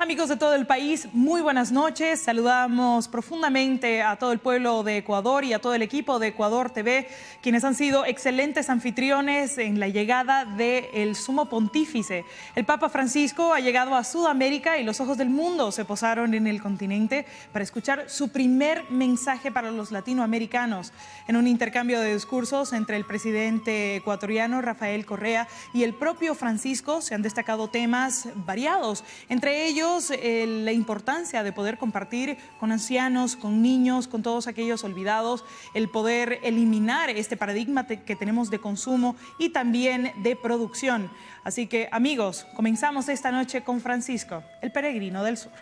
Amigos de todo el país, muy buenas noches. Saludamos profundamente a todo el pueblo de Ecuador y a todo el equipo de Ecuador TV, quienes han sido excelentes anfitriones en la llegada del Sumo Pontífice. El Papa Francisco ha llegado a Sudamérica y los ojos del mundo se posaron en el continente para escuchar su primer mensaje para los latinoamericanos. En un intercambio de discursos entre el presidente ecuatoriano Rafael Correa y el propio Francisco se han destacado temas variados, entre ellos la importancia de poder compartir con ancianos, con niños, con todos aquellos olvidados, el poder eliminar este paradigma que tenemos de consumo y también de producción. Así que, amigos, comenzamos esta noche con Francisco, el peregrino del sur.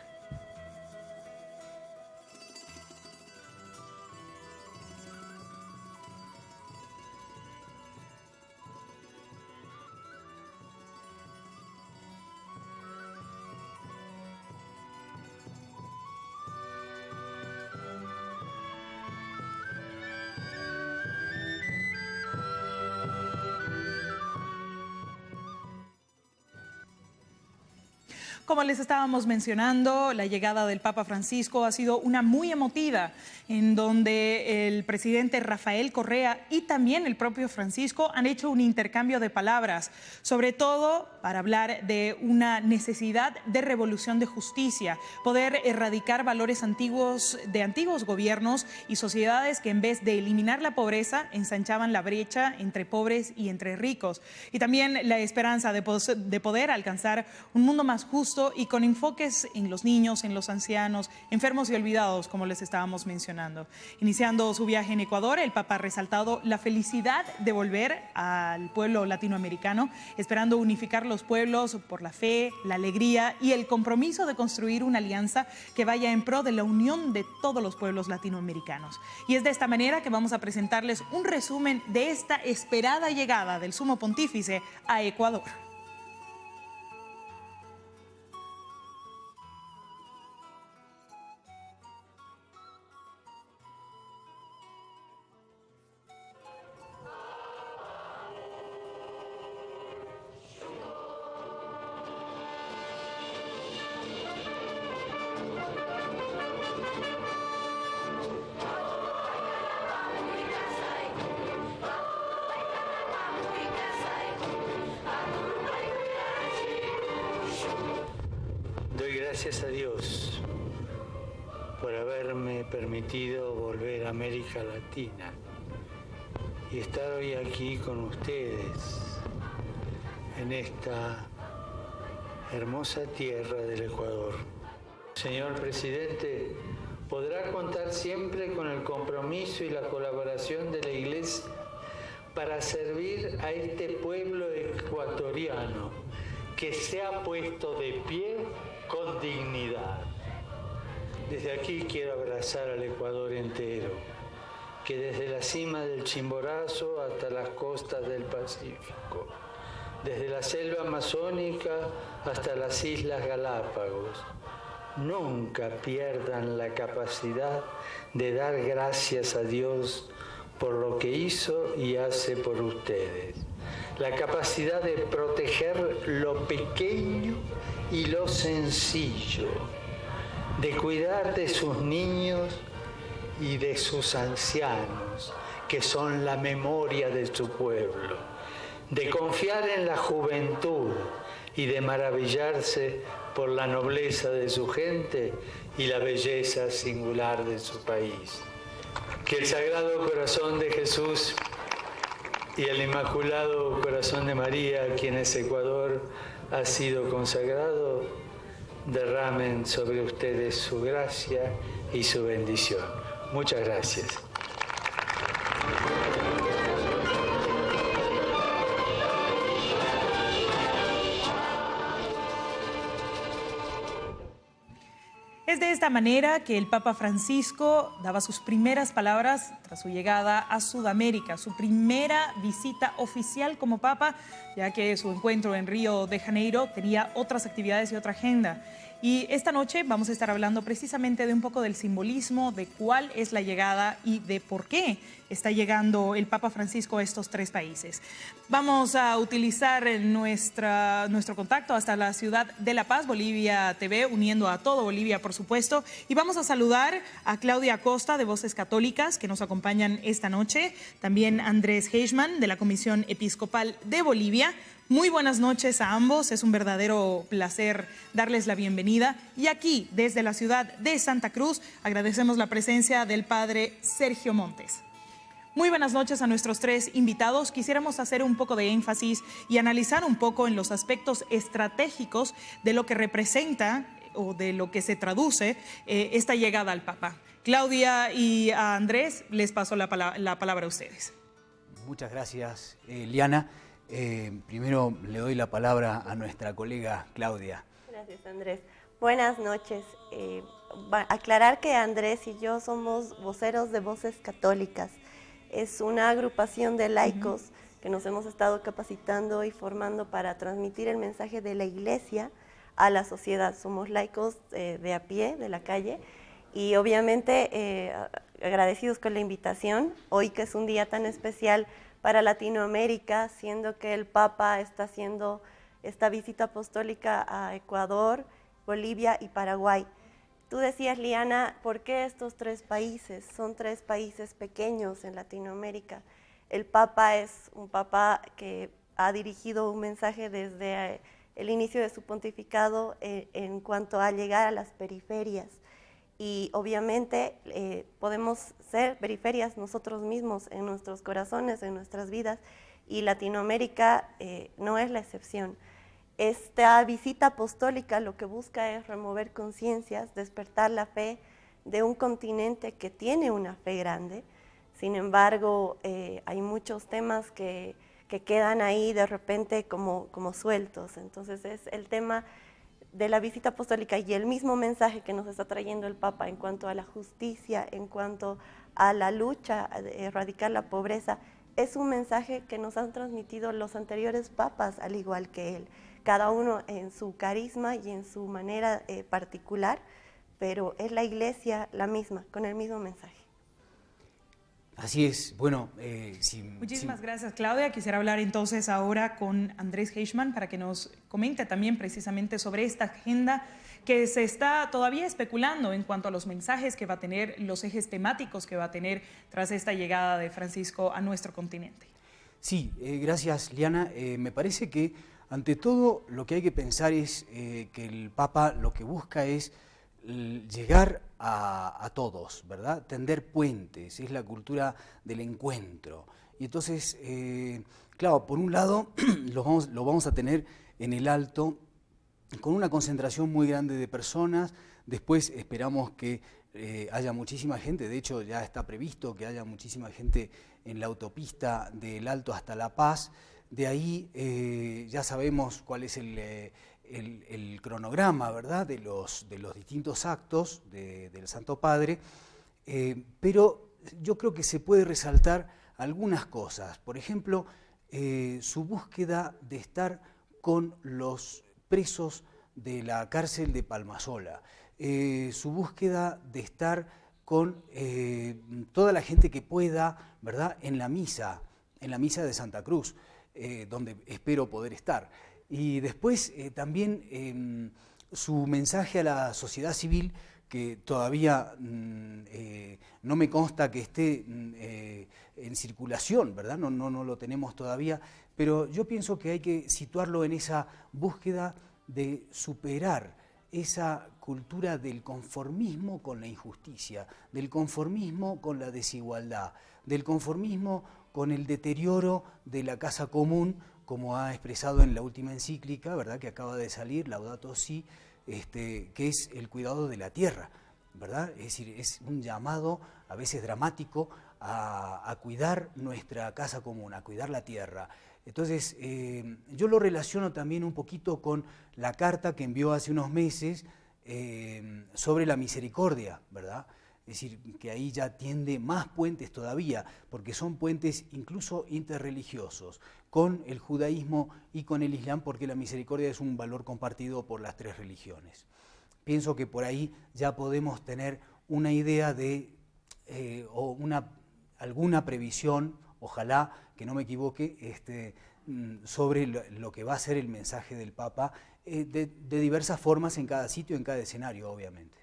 Como les estábamos mencionando, la llegada del Papa Francisco ha sido una muy emotiva, en donde el presidente Rafael Correa y también el propio Francisco han hecho un intercambio de palabras, sobre todo para hablar de una necesidad de revolución de justicia, poder erradicar valores antiguos de antiguos gobiernos y sociedades que en vez de eliminar la pobreza, ensanchaban la brecha entre pobres y entre ricos. Y también la esperanza de poder alcanzar un mundo más justo y con enfoques en los niños, en los ancianos, enfermos y olvidados, como les estábamos mencionando. Iniciando su viaje en Ecuador, el Papa ha resaltado la felicidad de volver al pueblo latinoamericano, esperando unificar los pueblos por la fe, la alegría y el compromiso de construir una alianza que vaya en pro de la unión de todos los pueblos latinoamericanos. Y es de esta manera que vamos a presentarles un resumen de esta esperada llegada del Sumo Pontífice a Ecuador. Gracias a Dios por haberme permitido volver a América Latina y estar hoy aquí con ustedes en esta hermosa tierra del Ecuador. Señor presidente, podrá contar siempre con el compromiso y la colaboración de la Iglesia para servir a este pueblo ecuatoriano que se ha puesto de pie con dignidad. Desde aquí quiero abrazar al Ecuador entero, que desde la cima del Chimborazo hasta las costas del Pacífico, desde la selva amazónica hasta las Islas Galápagos, nunca pierdan la capacidad de dar gracias a Dios por lo que hizo y hace por ustedes. La capacidad de proteger lo pequeño y lo sencillo, de cuidar de sus niños y de sus ancianos, que son la memoria de su pueblo, de confiar en la juventud y de maravillarse por la nobleza de su gente y la belleza singular de su país. Que el Sagrado Corazón de Jesús y el Inmaculado Corazón de María, a quienes Ecuador ha sido consagrado, derramen sobre ustedes su gracia y su bendición. Muchas gracias. Es de esta manera que el Papa Francisco daba sus primeras palabras tras su llegada a Sudamérica, su primera visita oficial como Papa, ya que su encuentro en Río de Janeiro tenía otras actividades y otra agenda. Y esta noche vamos a estar hablando precisamente de un poco del simbolismo, de cuál es la llegada y de por qué está llegando el Papa Francisco a estos 3 países. Vamos a utilizar nuestro contacto hasta la ciudad de La Paz, Bolivia TV, uniendo a todo Bolivia, por supuesto. Y vamos a saludar a Claudia Acosta, de Voces Católicas, que nos acompañan esta noche. También Andrés Heichmann, de la Comisión Episcopal de Bolivia. Muy buenas noches a ambos, es un verdadero placer darles la bienvenida. Y aquí, desde la ciudad de Santa Cruz, agradecemos la presencia del padre Sergio Montes. Muy buenas noches a nuestros 3 invitados. Quisiéramos hacer un poco de énfasis y analizar un poco en los aspectos estratégicos de lo que representa o de lo que se traduce esta llegada al Papa. Claudia y a Andrés, les paso la palabra a ustedes. Muchas gracias, Liana. Primero le doy la palabra a nuestra colega Claudia. Gracias, Andrés. Buenas noches. Aclarar que Andrés y yo somos voceros de Voces Católicas. Es una agrupación de laicos que nos hemos estado capacitando y formando para transmitir el mensaje de la Iglesia a la sociedad. Somos laicos de a pie, de la calle, y obviamente agradecidos con la invitación, hoy que es un día tan especial para Latinoamérica, siendo que el Papa está haciendo esta visita apostólica a Ecuador, Bolivia y Paraguay. Tú decías, Liana, ¿por qué estos 3 países? Son 3 países pequeños en Latinoamérica. El Papa es un Papa que ha dirigido un mensaje desde el inicio de su pontificado en cuanto a llegar a las periferias. Y obviamente podemos ser periferias nosotros mismos en nuestros corazones, en nuestras vidas, y Latinoamérica no es la excepción. Esta visita apostólica lo que busca es remover conciencias, despertar la fe de un continente que tiene una fe grande. Sin embargo, hay muchos temas que quedan ahí de repente como sueltos. Entonces es el tema de la visita apostólica y el mismo mensaje que nos está trayendo el Papa en cuanto a la justicia, en cuanto a la lucha de erradicar la pobreza, es un mensaje que nos han transmitido los anteriores papas, al igual que él, cada uno en su carisma y en su manera particular, pero es la Iglesia la misma, con el mismo mensaje. Así es, bueno... Muchísimas gracias, Claudia. Quisiera hablar entonces ahora con Andrés Heichmann para que nos comente también precisamente sobre esta agenda que se está todavía especulando en cuanto a los mensajes que va a tener, los ejes temáticos que va a tener tras esta llegada de Francisco a nuestro continente. Sí, gracias, Liana. Me parece que ante todo lo que hay que pensar es que el Papa lo que busca es llegar a todos, ¿verdad? Tender puentes, es la cultura del encuentro. Y entonces, claro, por un lado lo vamos a tener en el Alto con una concentración muy grande de personas. Después esperamos que haya muchísima gente, de hecho ya está previsto que haya muchísima gente en la autopista del Alto hasta La Paz. De ahí ya sabemos cuál es el cronograma, ¿verdad?, de los distintos actos del Santo Padre, pero yo creo que se puede resaltar algunas cosas. Por ejemplo, su búsqueda de estar con los presos de la cárcel de Palmasola, su búsqueda de estar con toda la gente que pueda, ¿verdad?, en la misa de Santa Cruz, donde espero poder estar. Y después también su mensaje a la sociedad civil, que todavía no me consta que esté en circulación, ¿verdad? No lo tenemos todavía, pero yo pienso que hay que situarlo en esa búsqueda de superar esa cultura del conformismo con la injusticia, del conformismo con la desigualdad, del conformismo con el deterioro de la casa común, como ha expresado en la última encíclica, ¿verdad?, que acaba de salir, Laudato Si, que es el cuidado de la tierra, ¿verdad? Es decir, es un llamado a veces dramático a cuidar nuestra casa común, a cuidar la tierra. Entonces, yo lo relaciono también un poquito con la carta que envió hace unos meses sobre la misericordia, ¿verdad? Es decir, que ahí ya tiende más puentes todavía, porque son puentes incluso interreligiosos, con el judaísmo y con el islam, porque la misericordia es un valor compartido por las 3 religiones. pienso que por ahí ya podemos tener una idea de, o alguna previsión, ojalá que no me equivoque, sobre lo que va a ser el mensaje del Papa, de diversas formas en cada sitio, en cada escenario, obviamente.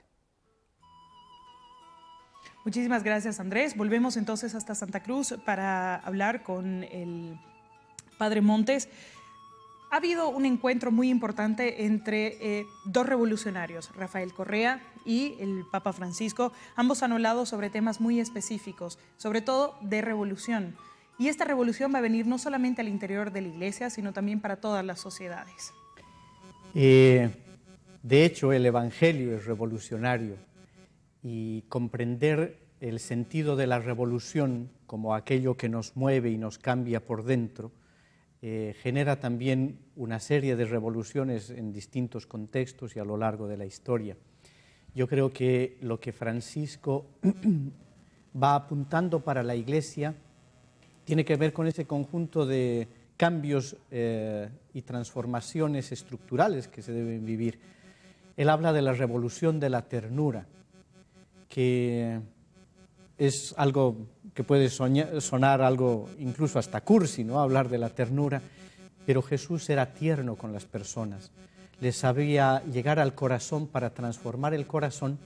Muchísimas gracias, Andrés. Volvemos entonces hasta Santa Cruz para hablar con el Padre Montes. Ha habido un encuentro muy importante entre dos revolucionarios, Rafael Correa y el Papa Francisco. Ambos han hablado sobre temas muy específicos, sobre todo de revolución. Y esta revolución va a venir no solamente al interior de la Iglesia, sino también para todas las sociedades. De hecho, el Evangelio es revolucionario. Y comprender el sentido de la revolución como aquello que nos mueve y nos cambia por dentro, genera también una serie de revoluciones en distintos contextos y a lo largo de la historia. Yo creo que lo que Francisco va apuntando para la Iglesia tiene que ver con ese conjunto de cambios y transformaciones estructurales que se deben vivir. Él habla de la revolución de la ternura, que es algo que puede sonar algo incluso hasta cursi, ¿no? Hablar de la ternura, pero Jesús era tierno con las personas, les sabía llegar al corazón para transformar el corazón,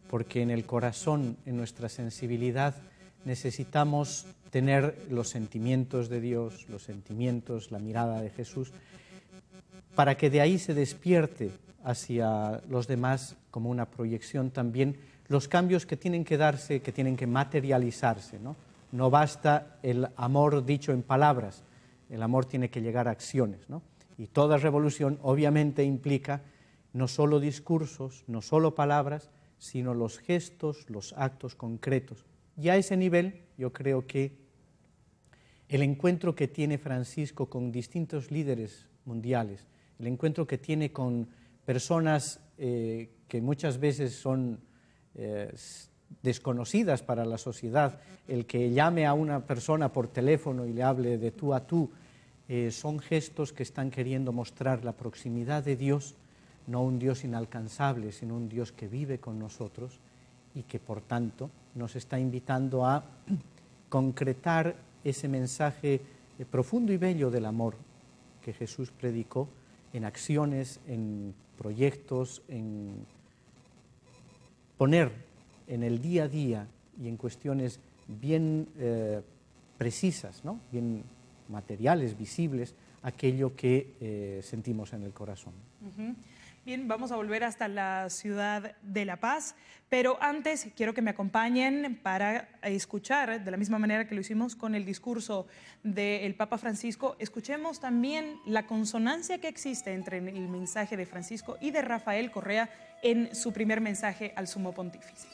porque en el corazón, en nuestra sensibilidad, necesitamos tener los sentimientos de Dios, los sentimientos, la mirada de Jesús, para que de ahí se despierte hacia los demás como una proyección también los cambios que tienen que darse, que tienen que materializarse, ¿no? No basta el amor dicho en palabras, el amor tiene que llegar a acciones, ¿no? Y toda revolución obviamente implica no solo discursos, no solo palabras, sino los gestos, los actos concretos. Y a ese nivel yo creo que el encuentro que tiene Francisco con distintos líderes mundiales, el encuentro que tiene con personas que muchas veces son desconocidas para la sociedad, el que llame a una persona por teléfono y le hable de tú a tú, son gestos que están queriendo mostrar la proximidad de Dios, no un Dios inalcanzable, sino un Dios que vive con nosotros y que por tanto nos está invitando a concretar ese mensaje profundo y bello del amor que Jesús predicó en acciones, en proyectos, en poner en el día a día y en cuestiones bien precisas, ¿no? Bien materiales, visibles, aquello que sentimos en el corazón. Bien, vamos a volver hasta la ciudad de La Paz, pero antes quiero que me acompañen para escuchar, de la misma manera que lo hicimos con el discurso del Papa Francisco, escuchemos también la consonancia que existe entre el mensaje de Francisco y de Rafael Correa en su primer mensaje al Sumo Pontífice.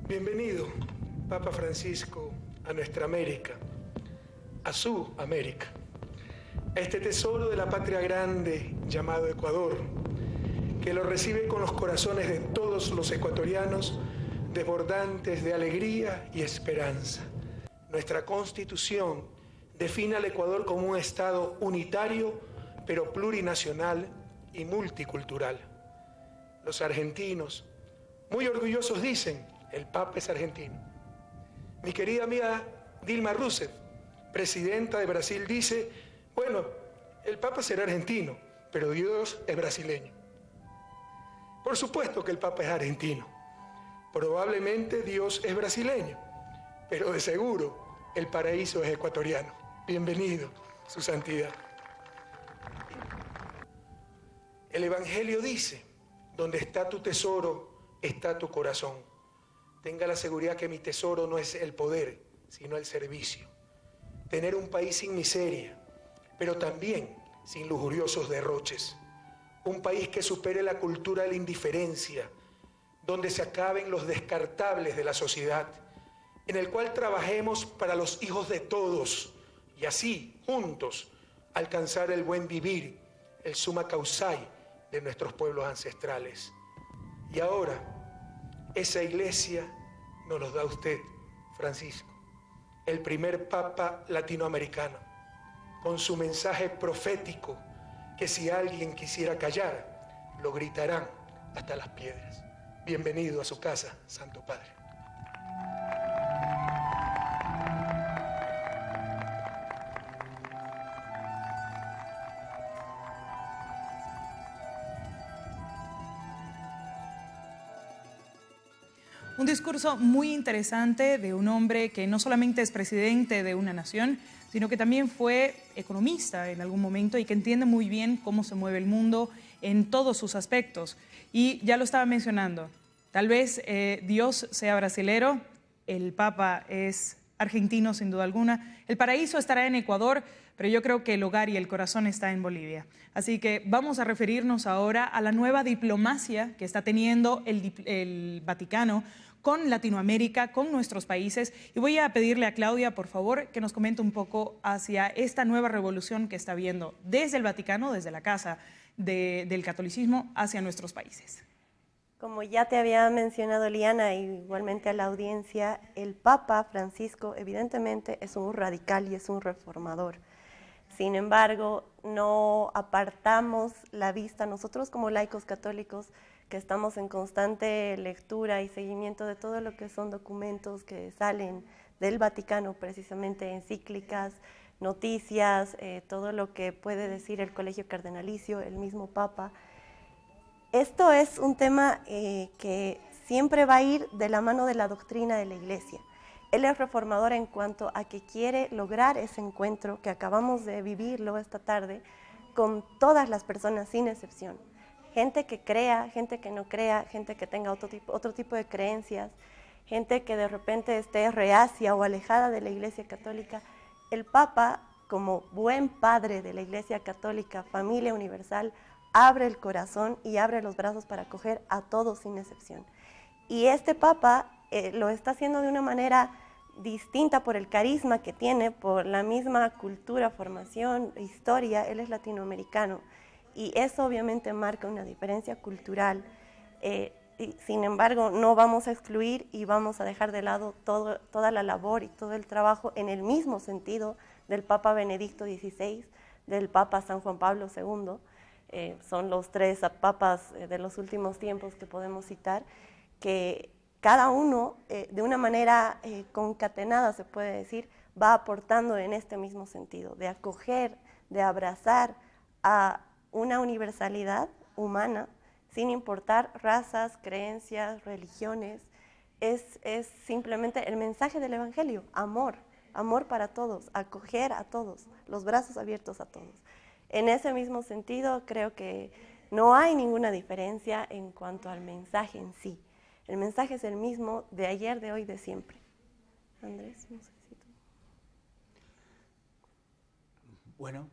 Bienvenido, Papa Francisco, a nuestra América, a su América, a este tesoro de la patria grande llamado Ecuador, que lo recibe con los corazones de todos los ecuatorianos, desbordantes de alegría y esperanza. Nuestra Constitución define al Ecuador como un Estado unitario, pero plurinacional y multicultural. Los argentinos, muy orgullosos, dicen: el Papa es argentino. Mi querida amiga Dilma Rousseff, presidenta de Brasil, dice: bueno, el Papa será argentino, pero Dios es brasileño. Por supuesto que el Papa es argentino. Probablemente Dios es brasileño, pero de seguro el paraíso es ecuatoriano. Bienvenido, su santidad. El Evangelio dice: donde está tu tesoro, está tu corazón. Tenga la seguridad que mi tesoro no es el poder, sino el servicio. Tener un país sin miseria, pero también sin lujuriosos derroches. Un país que supere la cultura de la indiferencia, donde se acaben los descartables de la sociedad, en el cual trabajemos para los hijos de todos y así, juntos, alcanzar el buen vivir, el summa causai de nuestros pueblos ancestrales. Y ahora, esa iglesia nos los da usted, Francisco, el primer papa latinoamericano, con su mensaje profético que si alguien quisiera callar, lo gritarán hasta las piedras. Bienvenido a su casa, Santo Padre. Un discurso muy interesante de un hombre que no solamente es presidente de una nación, sino que también fue economista en algún momento y que entiende muy bien cómo se mueve el mundo en todos sus aspectos. Y ya lo estaba mencionando, tal vez Dios sea brasilero, el Papa es argentino sin duda alguna, el paraíso estará en Ecuador, pero yo creo que el hogar y el corazón está en Bolivia. Así que vamos a referirnos ahora a la nueva diplomacia que está teniendo el Vaticano con Latinoamérica, con nuestros países. Y voy a pedirle a Claudia, por favor, que nos comente un poco hacia esta nueva revolución que está viendo desde el Vaticano, desde la casa del catolicismo, hacia nuestros países. Como ya te había mencionado, Liana, y igualmente a la audiencia, el Papa Francisco evidentemente es un radical y es un reformador. Sin embargo, no apartamos la vista, nosotros como laicos católicos, que estamos en constante lectura y seguimiento de todo lo que son documentos que salen del Vaticano, precisamente encíclicas, noticias, todo lo que puede decir el Colegio Cardenalicio, el mismo Papa. Esto es un tema que siempre va a ir de la mano de la doctrina de la Iglesia. Él es reformador en cuanto a que quiere lograr ese encuentro que acabamos de vivirlo esta tarde con todas las personas sin excepción. Gente que crea, gente que no crea, gente que tenga otro tipo de creencias, gente que de repente esté reacia o alejada de la Iglesia Católica. El Papa, como buen padre de la Iglesia Católica, familia universal, abre el corazón y abre los brazos para acoger a todos sin excepción. Y este Papa lo está haciendo de una manera distinta por el carisma que tiene, por la misma cultura, formación, historia. Él es latinoamericano y eso obviamente marca una diferencia cultural. Sin embargo, no vamos a excluir y vamos a dejar de lado toda la labor y todo el trabajo en el mismo sentido del Papa Benedicto XVI, del Papa San Juan Pablo II. Son los tres papas de los últimos tiempos que podemos citar, que cada uno de una manera concatenada, se puede decir, va aportando en este mismo sentido, de acoger, de abrazar a una universalidad humana, sin importar razas, creencias, religiones. Es simplemente el mensaje del Evangelio, amor para todos, acoger a todos, los brazos abiertos a todos. En ese mismo sentido, creo que no hay ninguna diferencia en cuanto al mensaje en sí. El mensaje es el mismo de ayer, de hoy, de siempre. Andrés, no sé si tú. Bueno,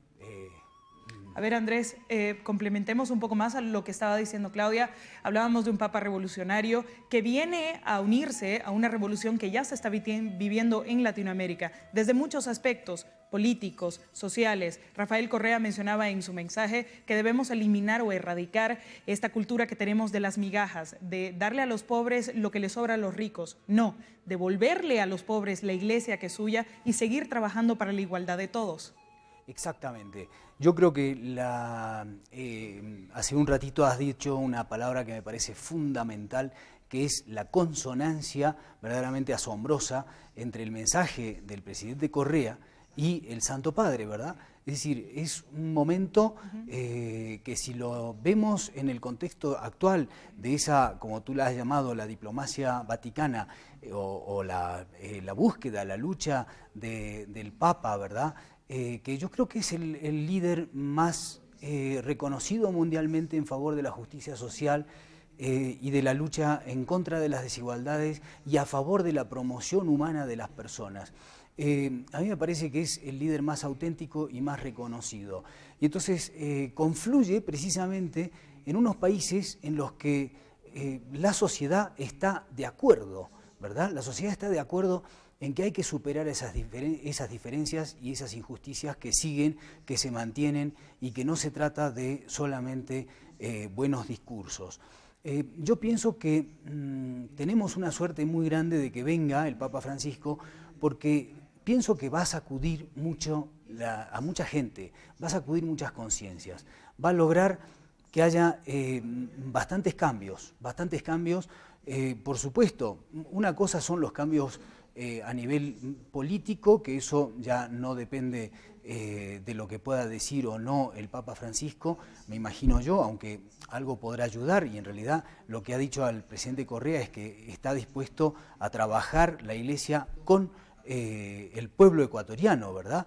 A ver, Andrés, complementemos un poco más a lo que estaba diciendo Claudia. Hablábamos de un papa revolucionario que viene a unirse a una revolución que ya se está viviendo en Latinoamérica, desde muchos aspectos políticos, sociales. Rafael Correa mencionaba en su mensaje que debemos eliminar o erradicar esta cultura que tenemos de las migajas, de darle a los pobres lo que les sobra a los ricos. No, devolverle a los pobres la iglesia que es suya y seguir trabajando para la igualdad de todos. Exactamente. Yo creo que hace un ratito has dicho una palabra que me parece fundamental, que es la consonancia verdaderamente asombrosa entre el mensaje del presidente Correa y el Santo Padre, ¿verdad? Es decir, es un momento que si lo vemos en el contexto actual de esa, como tú la has llamado, la diplomacia vaticana o la búsqueda, la lucha del Papa, ¿verdad? Que yo creo que es el líder más reconocido mundialmente en favor de la justicia social y de la lucha en contra de las desigualdades y a favor de la promoción humana de las personas. A mí me parece que es el líder más auténtico y más reconocido. Y entonces confluye precisamente en unos países en los que la sociedad está de acuerdo, ¿verdad? La sociedad está de acuerdo en que hay que superar esas diferencias y esas injusticias que siguen, que se mantienen y que no se trata de solamente buenos discursos. Yo pienso que tenemos una suerte muy grande de que venga el Papa Francisco, porque pienso que va a sacudir mucho a mucha gente, va a sacudir muchas conciencias, va a lograr que haya bastantes cambios. Por supuesto, una cosa son los cambios a nivel político, que eso ya no depende de lo que pueda decir o no el Papa Francisco, me imagino yo, aunque algo podrá ayudar, y en realidad lo que ha dicho al presidente Correa es que está dispuesto a trabajar la Iglesia con el pueblo ecuatoriano, ¿verdad?,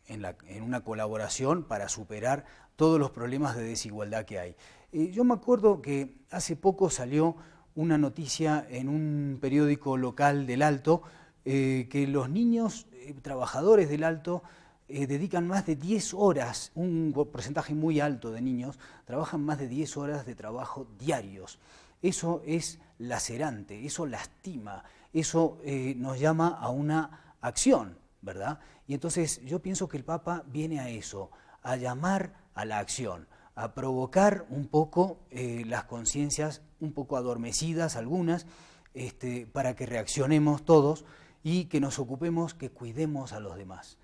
en una colaboración para superar todos los problemas de desigualdad que hay. Yo me acuerdo que hace poco salió una noticia en un periódico local del Alto, que los niños trabajadores del Alto dedican más de 10 horas, un porcentaje muy alto de niños, trabajan más de 10 horas de trabajo diarios. Eso es lacerante, eso lastima, eso nos llama a una acción, ¿verdad? Y entonces yo pienso que el Papa viene a eso, a llamar a la acción, a provocar un poco las conciencias un poco adormecidas algunas, para que reaccionemos todos y que nos ocupemos, que cuidemos a los demás,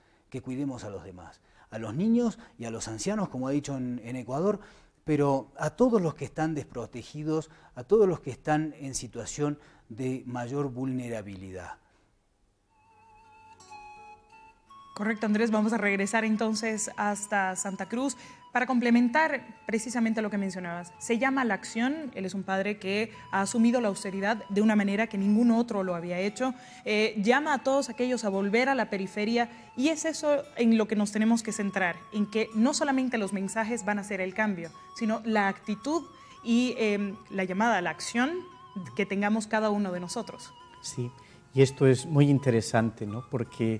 a los niños y a los ancianos, como ha dicho en Ecuador, pero a todos los que están desprotegidos, a todos los que están en situación de mayor vulnerabilidad. Correcto, Andrés. Vamos a regresar entonces hasta Santa Cruz para complementar precisamente lo que mencionabas. Se llama la acción. Él es un padre que ha asumido la austeridad de una manera que ningún otro lo había hecho. Llama a todos aquellos a volver a la periferia, y es eso en lo que nos tenemos que centrar, en que no solamente los mensajes van a hacer el cambio, sino la actitud y la llamada a la acción que tengamos cada uno de nosotros. Sí, y esto es muy interesante, ¿no? Porque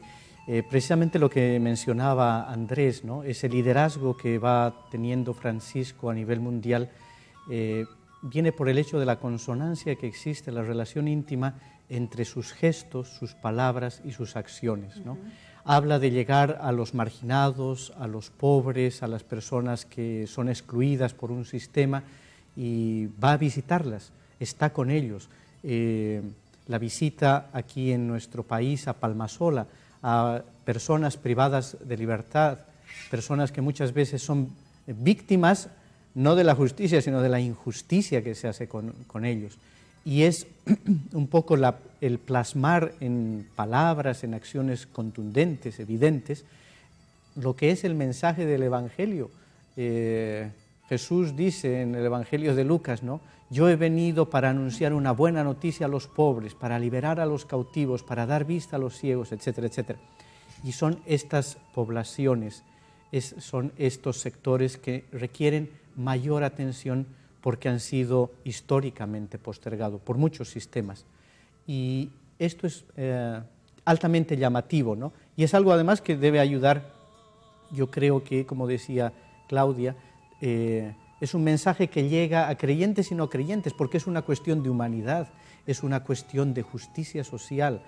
precisamente lo que mencionaba Andrés, ¿no?, ese liderazgo que va teniendo Francisco a nivel mundial, viene por el hecho de la consonancia que existe, la relación íntima entre sus gestos, sus palabras y sus acciones, ¿no? Habla de llegar a los marginados, a los pobres, a las personas que son excluidas por un sistema, y va a visitarlas, está con ellos. La visita aquí en nuestro país a Palmasola, a personas privadas de libertad, personas que muchas veces son víctimas no de la justicia, sino de la injusticia que se hace con ellos. Y es un poco el plasmar en palabras, en acciones contundentes, evidentes, lo que es el mensaje del Evangelio. Jesús dice en el Evangelio de Lucas, ¿no?, yo he venido para anunciar una buena noticia a los pobres, para liberar a los cautivos, para dar vista a los ciegos, etcétera, etcétera. Y son estas poblaciones, son estos sectores que requieren mayor atención porque han sido históricamente postergados por muchos sistemas. Y esto es altamente llamativo, ¿no? Y es algo además que debe ayudar, yo creo que, como decía Claudia, es un mensaje que llega a creyentes y no creyentes, porque es una cuestión de humanidad, es una cuestión de justicia social,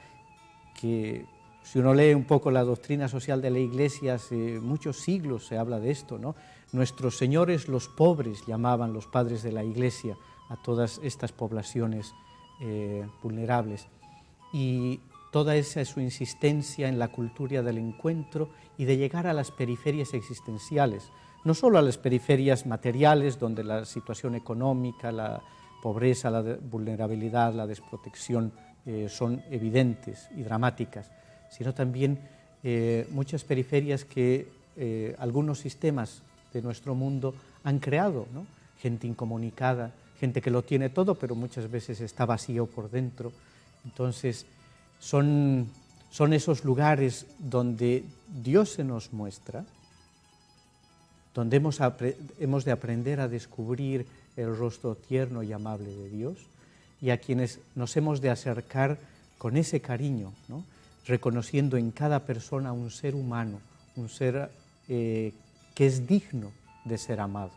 que si uno lee un poco la doctrina social de la Iglesia, hace muchos siglos se habla de esto, ¿no? Nuestros señores los pobres, llamaban los padres de la Iglesia a todas estas poblaciones vulnerables. Y toda esa es su insistencia en la cultura del encuentro y de llegar a las periferias existenciales, no solo a las periferias materiales, donde la situación económica, la pobreza, la vulnerabilidad, la desprotección son evidentes y dramáticas, sino también muchas periferias que algunos sistemas de nuestro mundo han creado, ¿no? Gente incomunicada, gente que lo tiene todo, pero muchas veces está vacío por dentro. Entonces, son esos lugares donde Dios se nos muestra, donde hemos de aprender a descubrir el rostro tierno y amable de Dios, y a quienes nos hemos de acercar con ese cariño, ¿no?, reconociendo en cada persona un ser humano, un ser que es digno de ser amado.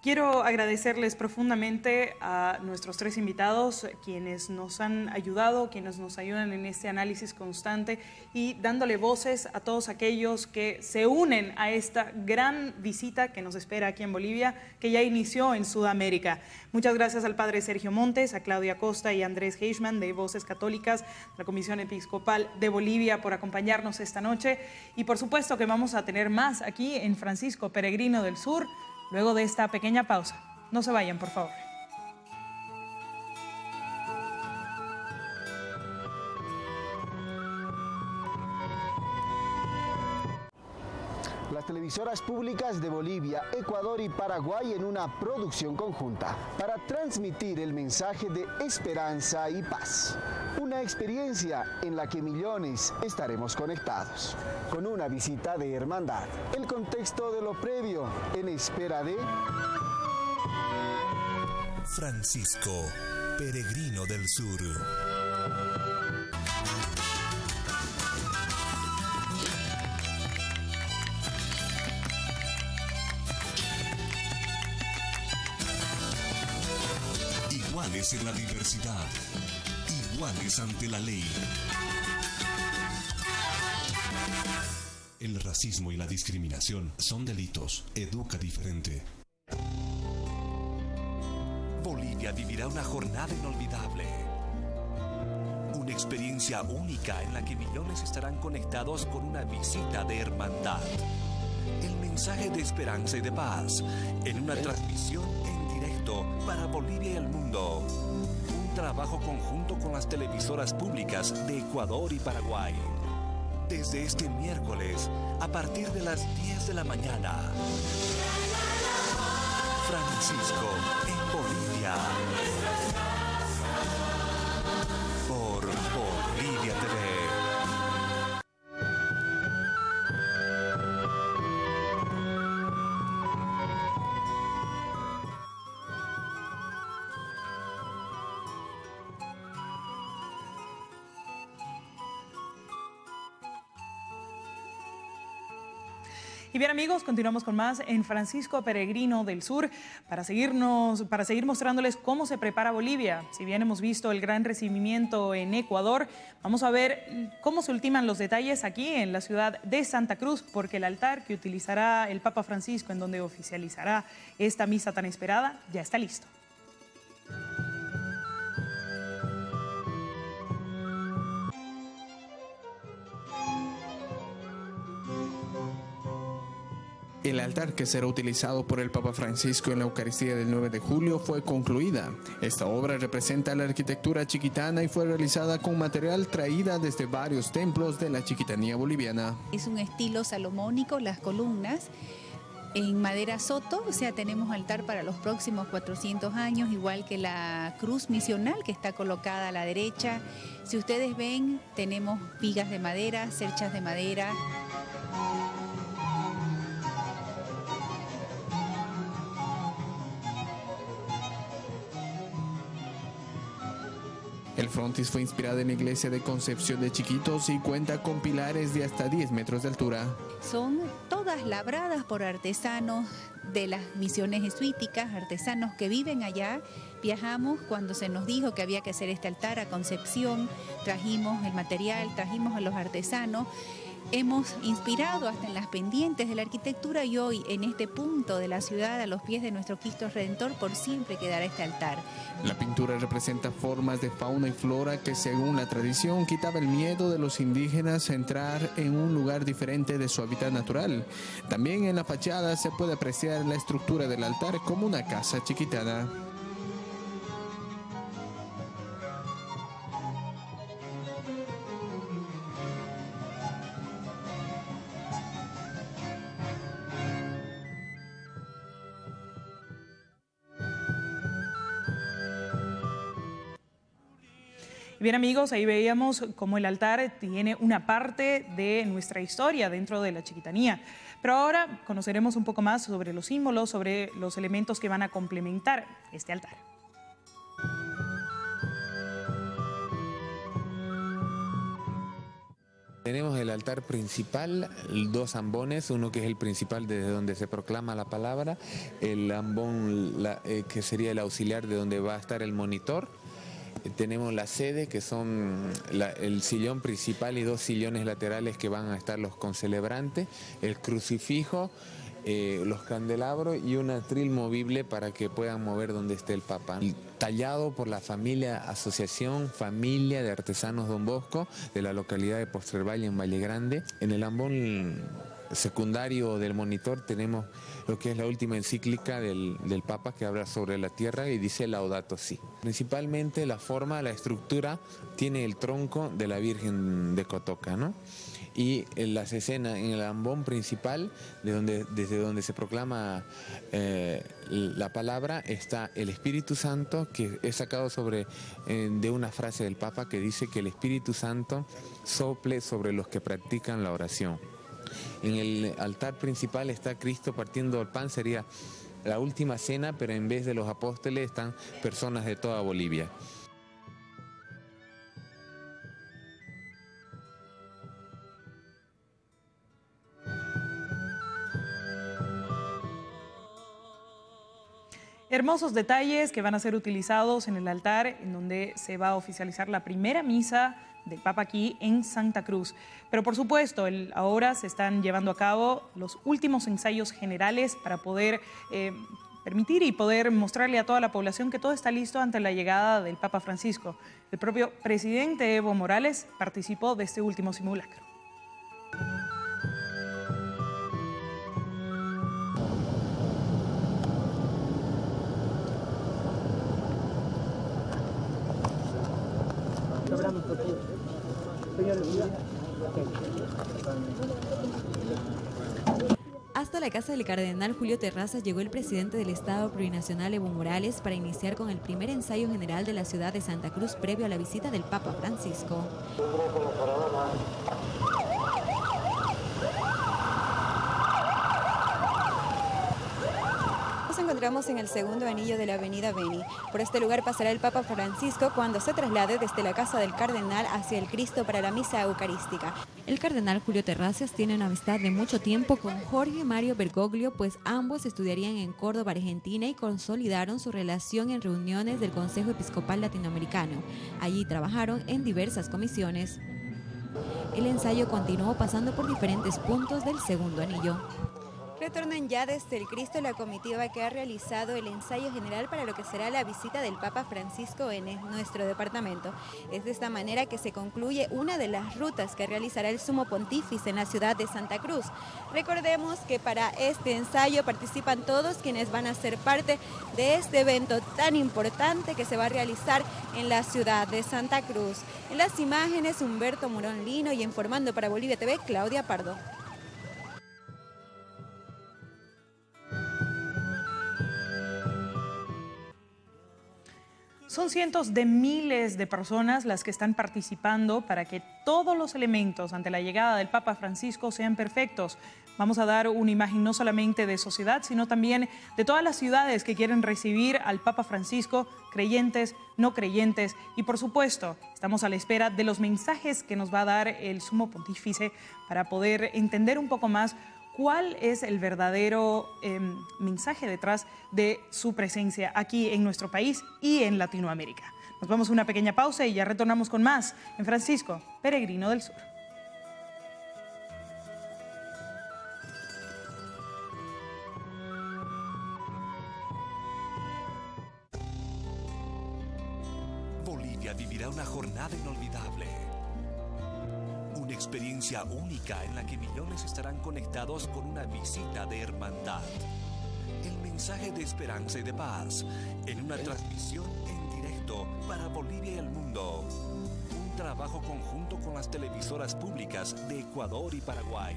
Quiero agradecerles profundamente a nuestros tres invitados, quienes nos han ayudado, quienes nos ayudan en este análisis constante y dándole voces a todos aquellos que se unen a esta gran visita que nos espera aquí en Bolivia, que ya inició en Sudamérica. Muchas gracias al padre Sergio Montes, a Claudia Costa y a Andrés Heichmann de Voces Católicas, la Comisión Episcopal de Bolivia, por acompañarnos esta noche. Y por supuesto que vamos a tener más aquí en Francisco Peregrino del Sur, luego de esta pequeña pausa. No se vayan, por favor. Las televisoras públicas de Bolivia, Ecuador y Paraguay en una producción conjunta para transmitir el mensaje de esperanza y paz. Una experiencia en la que millones estaremos conectados, con una visita de hermandad. El contexto de lo previo en espera de Francisco Peregrino del Sur. Iguales en la diversidad, iguales ante la ley. El racismo y la discriminación son delitos. Educa diferente. Bolivia vivirá una jornada inolvidable. Una experiencia única en la que millones estarán conectados con una visita de hermandad. El mensaje de esperanza y de paz en una transmisión en directo para Bolivia y el mundo. Un trabajo conjunto con las televisoras públicas de Ecuador y Paraguay. Desde este miércoles, a partir de las 10 de la mañana. Francisco en Bolivia. Por Bolivia TV. Y bien, amigos, continuamos con más en Francisco Peregrino del Sur para seguir mostrándoles cómo se prepara Bolivia. Si bien hemos visto el gran recibimiento en Ecuador, vamos a ver cómo se ultiman los detalles aquí en la ciudad de Santa Cruz, porque el altar que utilizará el Papa Francisco, en donde oficializará esta misa tan esperada, ya está listo. El altar que será utilizado por el Papa Francisco en la Eucaristía del 9 de julio fue concluida. Esta obra representa la arquitectura chiquitana y fue realizada con material traída desde varios templos de la chiquitanía boliviana. Es un estilo salomónico, las columnas en madera soto, o sea, tenemos altar para los próximos 400 años, igual que la cruz misional que está colocada a la derecha. Si ustedes ven, tenemos vigas de madera, cerchas de madera. El frontis fue inspirado en la iglesia de Concepción de Chiquitos y cuenta con pilares de hasta 10 metros de altura. Son todas labradas por artesanos de las misiones jesuíticas, artesanos que viven allá. Viajamos cuando se nos dijo que había que hacer este altar a Concepción, trajimos el material, trajimos a los artesanos. Hemos inspirado hasta en las pendientes de la arquitectura y hoy en este punto de la ciudad, a los pies de nuestro Cristo Redentor, por siempre quedará este altar. La pintura representa formas de fauna y flora que, según la tradición, quitaba el miedo de los indígenas a entrar en un lugar diferente de su hábitat natural. También en la fachada se puede apreciar la estructura del altar como una casa chiquitana. Bien, amigos, ahí veíamos cómo el altar tiene una parte de nuestra historia dentro de la chiquitanía. Pero ahora conoceremos un poco más sobre los símbolos, sobre los elementos que van a complementar este altar. Tenemos el altar principal, 2 ambones, uno que es el principal desde donde se proclama la palabra, el ambón que sería el auxiliar de donde va a estar el monitor. Tenemos la sede, que son el sillón principal y 2 sillones laterales que van a estar los concelebrantes, el crucifijo, los candelabros y un atril movible para que puedan mover donde esté el Papa. Tallado por la Asociación Familia de Artesanos Don Bosco de la localidad de Postrer Valle en Valle Grande. En el ambón secundario del monitor tenemos lo que es la última encíclica del Papa, que habla sobre la tierra y dice Laudato Si. Principalmente la forma, la estructura, tiene el tronco de la Virgen de Cotoca, ¿no? Y en las escenas, en el ambón principal, desde donde se proclama la palabra, está el Espíritu Santo, que es sacado de una frase del Papa que dice que el Espíritu Santo sople sobre los que practican la oración. En el altar principal está Cristo partiendo el pan, sería la última cena, pero en vez de los apóstoles están personas de toda Bolivia. Hermosos detalles que van a ser utilizados en el altar, en donde se va a oficializar la primera misa del Papa aquí en Santa Cruz. Pero por supuesto, ahora se están llevando a cabo los últimos ensayos generales para poder permitir y poder mostrarle a toda la población que todo está listo ante la llegada del Papa Francisco. El propio presidente Evo Morales participó de este último simulacro. Hasta la casa del cardenal Julio Terrazas llegó el presidente del Estado Plurinacional Evo Morales para iniciar con el primer ensayo general de la ciudad de Santa Cruz previo a la visita del Papa Francisco. Nos encontramos en el segundo anillo de la avenida Beni. Por este lugar pasará el Papa Francisco cuando se traslade desde la casa del cardenal hacia el Cristo para la misa eucarística. El cardenal Julio Terrazas tiene una amistad de mucho tiempo con Jorge Mario Bergoglio, pues ambos estudiarían en Córdoba, Argentina, y consolidaron su relación en reuniones del Consejo Episcopal Latinoamericano. Allí trabajaron en diversas comisiones. El ensayo continuó pasando por diferentes puntos del segundo anillo. Retornan ya desde el Cristo la comitiva que ha realizado el ensayo general para lo que será la visita del Papa Francisco en nuestro departamento. Es de esta manera que se concluye una de las rutas que realizará el Sumo Pontífice en la ciudad de Santa Cruz. Recordemos que para este ensayo participan todos quienes van a ser parte de este evento tan importante que se va a realizar en la ciudad de Santa Cruz. En las imágenes, Humberto Murón Lino, y informando para Bolivia TV, Claudia Pardo. Son cientos de miles de personas las que están participando para que todos los elementos ante la llegada del Papa Francisco sean perfectos. Vamos a dar una imagen no solamente de sociedad, sino también de todas las ciudades que quieren recibir al Papa Francisco, creyentes, no creyentes. Y por supuesto, estamos a la espera de los mensajes que nos va a dar el Sumo Pontífice para poder entender un poco más cuál es el verdadero mensaje detrás de su presencia aquí en nuestro país y en Latinoamérica. Nos vamos a una pequeña pausa y ya retornamos con más en Francisco, Peregrino del Sur. Bolivia vivirá una jornada inolvidable. Una experiencia única en la que millones estarán conectados con una visita de hermandad. El mensaje de esperanza y de paz en una transmisión en directo para Bolivia y el mundo. Un trabajo conjunto con las televisoras públicas de Ecuador y Paraguay.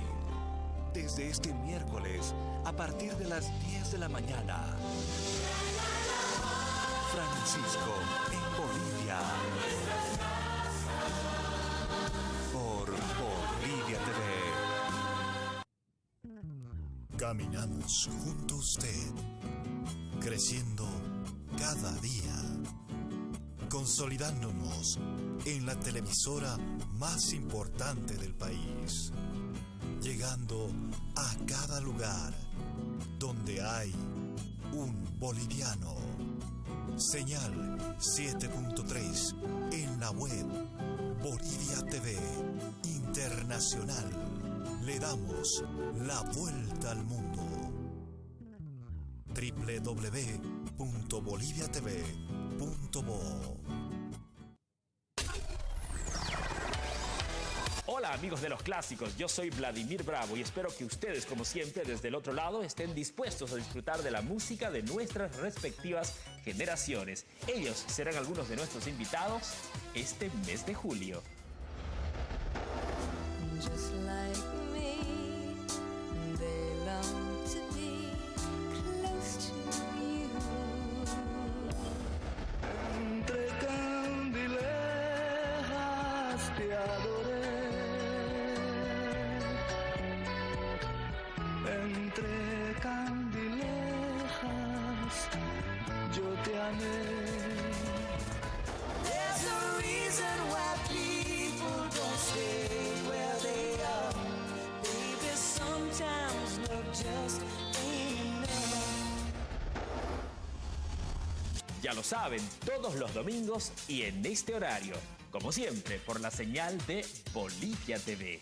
Desde este miércoles, a partir de las 10 de la mañana. Francisco en Bolivia. Bolivia TV. Caminamos junto a usted, creciendo cada día, consolidándonos en la televisora más importante del país, llegando a cada lugar donde hay un boliviano. Señal 7.3 en la web Bolivia TV Internacional. Le damos la vuelta al mundo. www.boliviatv.bo. Hola amigos de los clásicos, yo soy Vladimir Bravo y espero que ustedes, como siempre, desde el otro lado estén dispuestos a disfrutar de la música de nuestras respectivas generaciones. Ellos serán algunos de nuestros invitados este mes de julio. Just like me, they long to be close to you. Entre candilejas te adoré, entre candilejas yo te amé. There's a reason why people don't stay where they are. Baby, sometimes love just ain't enough. Ya lo saben, todos los domingos y en este horario, como siempre, por la señal de Bolivia TV.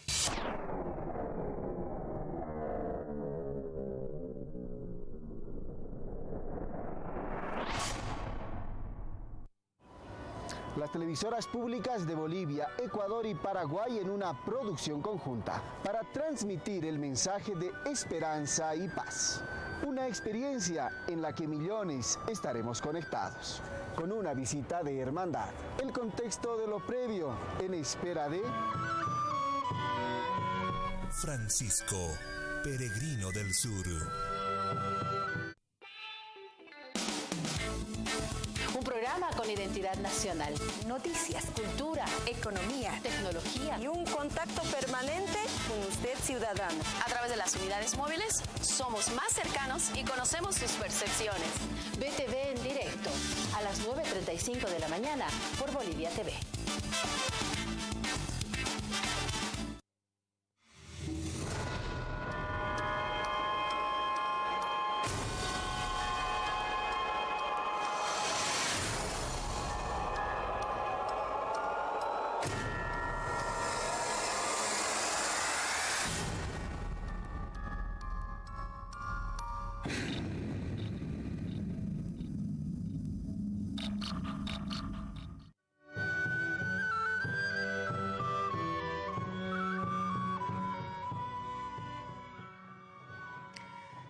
Las televisoras públicas de Bolivia, Ecuador y Paraguay en una producción conjunta para transmitir el mensaje de esperanza y paz. Una experiencia en la que millones estaremos conectados. Con una visita de hermandad. El contexto de lo previo en espera de... Francisco, peregrino del sur. Un programa con identidad nacional. Noticias, cultura, economía, tecnología y un contacto permanente con usted, ciudadano. A través de las unidades móviles somos más cercanos y conocemos sus percepciones. BTV en directo a las 9:35 de la mañana por Bolivia TV.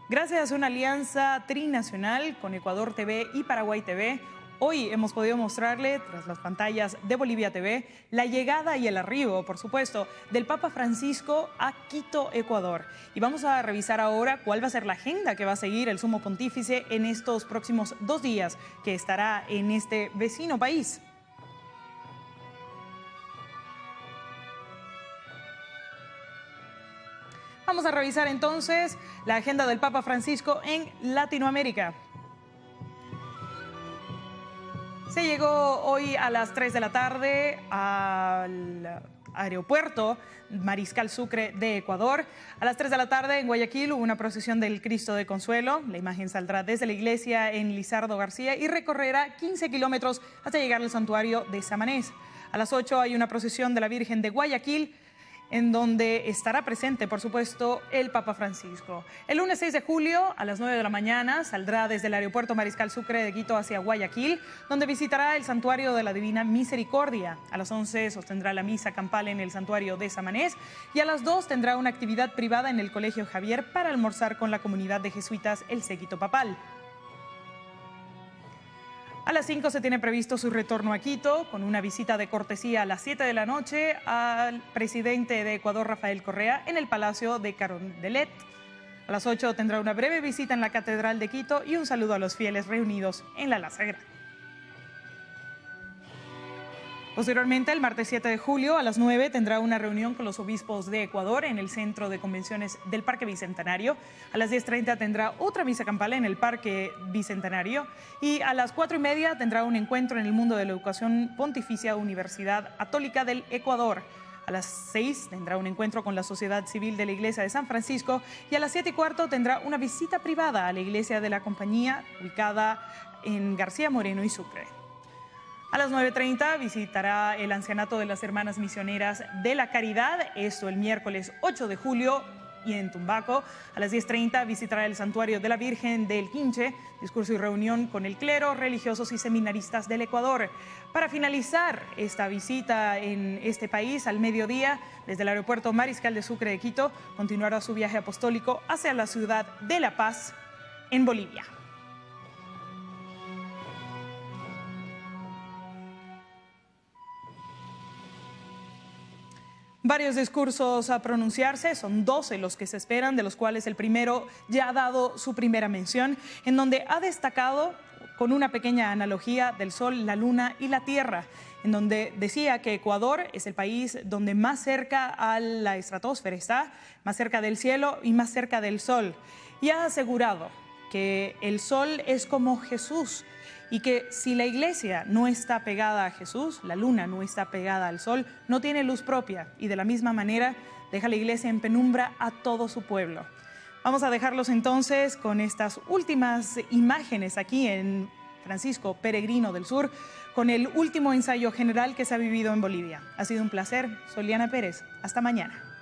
Gracias a una alianza trinacional con Ecuador TV y Paraguay TV, hoy hemos podido mostrarle, tras las pantallas de Bolivia TV, la llegada y el arribo, por supuesto, del Papa Francisco a Quito, Ecuador. Y vamos a revisar ahora cuál va a ser la agenda que va a seguir el Sumo Pontífice en estos próximos 2 días que estará en este vecino país. Vamos a revisar entonces la agenda del Papa Francisco en Latinoamérica. Se llegó hoy a las 3 de la tarde al aeropuerto Mariscal Sucre de Ecuador. A las 3 de la tarde en Guayaquil hubo una procesión del Cristo de Consuelo. La imagen saldrá desde la iglesia en Lizardo García y recorrerá 15 kilómetros hasta llegar al santuario de Samanés. A las 8 hay una procesión de la Virgen de Guayaquil, en donde estará presente, por supuesto, el Papa Francisco. El lunes 6 de julio, a las 9 de la mañana, saldrá desde el aeropuerto Mariscal Sucre de Quito hacia Guayaquil, donde visitará el Santuario de la Divina Misericordia. A las 11 sostendrá la misa campal en el Santuario de Samanés y a las 2 tendrá una actividad privada en el Colegio Javier para almorzar con la comunidad de jesuitas El Séquito Papal. A las 5 se tiene previsto su retorno a Quito, con una visita de cortesía a las 7 de la noche al presidente de Ecuador, Rafael Correa, en el Palacio de Carondelet. A las 8 tendrá una breve visita en la Catedral de Quito y un saludo a los fieles reunidos en la Lasagrada. Posteriormente, el martes 7 de julio a las 9 tendrá una reunión con los obispos de Ecuador en el Centro de Convenciones del Parque Bicentenario. A las 10:30 tendrá otra misa campal en el Parque Bicentenario y a las 4:30 tendrá un encuentro en el mundo de la educación pontificia Universidad Católica del Ecuador. A las 6 tendrá un encuentro con la sociedad civil de la Iglesia de San Francisco y a las 7:15 tendrá una visita privada a la Iglesia de la Compañía ubicada en García Moreno y Sucre. A las 9:30 visitará el ancianato de las Hermanas Misioneras de la Caridad, esto el miércoles 8 de julio y en Tumbaco. A las 10:30 visitará el Santuario de la Virgen del Quinche, discurso y reunión con el clero, religiosos y seminaristas del Ecuador. Para finalizar esta visita en este país, al mediodía, desde el aeropuerto Mariscal de Sucre de Quito, continuará su viaje apostólico hacia la ciudad de La Paz, en Bolivia. Varios discursos a pronunciarse, son 12 los que se esperan, de los cuales el primero ya ha dado su primera mención, en donde ha destacado con una pequeña analogía del Sol, la Luna y la Tierra, en donde decía que Ecuador es el país donde más cerca a la estratosfera está, más cerca del cielo y más cerca del Sol. Y ha asegurado que el Sol es como Jesús, y que si la Iglesia no está pegada a Jesús, la luna no está pegada al sol, no tiene luz propia y de la misma manera deja la Iglesia en penumbra a todo su pueblo. Vamos a dejarlos entonces con estas últimas imágenes aquí en Francisco Peregrino del Sur, con el último ensayo general que se ha vivido en Bolivia. Ha sido un placer. Soy Liana Pérez. Hasta mañana.